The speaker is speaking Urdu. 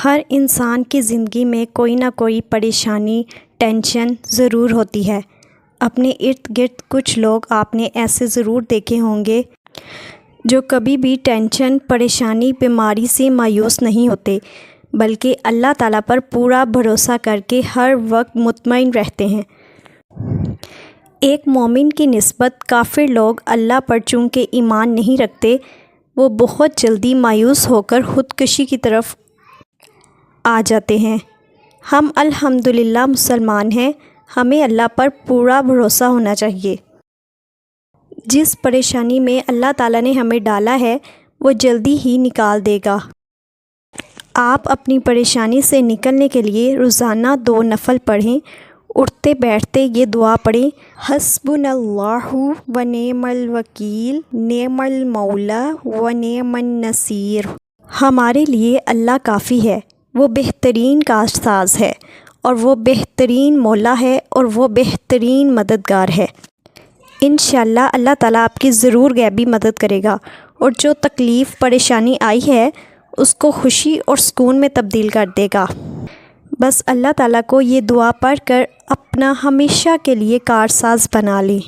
ہر انسان کی زندگی میں کوئی نہ کوئی پریشانی، ٹینشن ضرور ہوتی ہے۔ اپنے ارد گرد کچھ لوگ آپ نے ایسے ضرور دیکھے ہوں گے جو کبھی بھی ٹینشن، پریشانی، بیماری سے مایوس نہیں ہوتے، بلکہ اللہ تعالیٰ پر پورا بھروسہ کر کے ہر وقت مطمئن رہتے ہیں۔ ایک مومن کی نسبت کافر لوگ اللہ پر چونکہ ایمان نہیں رکھتے، وہ بہت جلدی مایوس ہو کر خودکشی کی طرف آ جاتے ہیں۔ ہم الحمدللہ مسلمان ہیں، ہمیں اللہ پر پورا بھروسہ ہونا چاہیے۔ جس پریشانی میں اللہ تعالیٰ نے ہمیں ڈالا ہے وہ جلدی ہی نکال دے گا۔ آپ اپنی پریشانی سے نکلنے کے لیے روزانہ 2 نفل پڑھیں، اٹھتے بیٹھتے یہ دعا پڑھیں: حسبنا اللہ و نعم الوکیل، نعم المولا و نعم النصیر۔ ہمارے لیے اللہ کافی ہے، وہ بہترین کارساز ہے، اور وہ بہترین مولا ہے، اور وہ بہترین مددگار ہے۔ انشاءاللہ اللہ تعالیٰ آپ کی ضرور غیبی مدد کرے گا، اور جو تکلیف، پریشانی آئی ہے اس کو خوشی اور سکون میں تبدیل کر دے گا۔ بس اللہ تعالیٰ کو یہ دعا پڑھ کر اپنا ہمیشہ کے لیے کارساز بنا لیں۔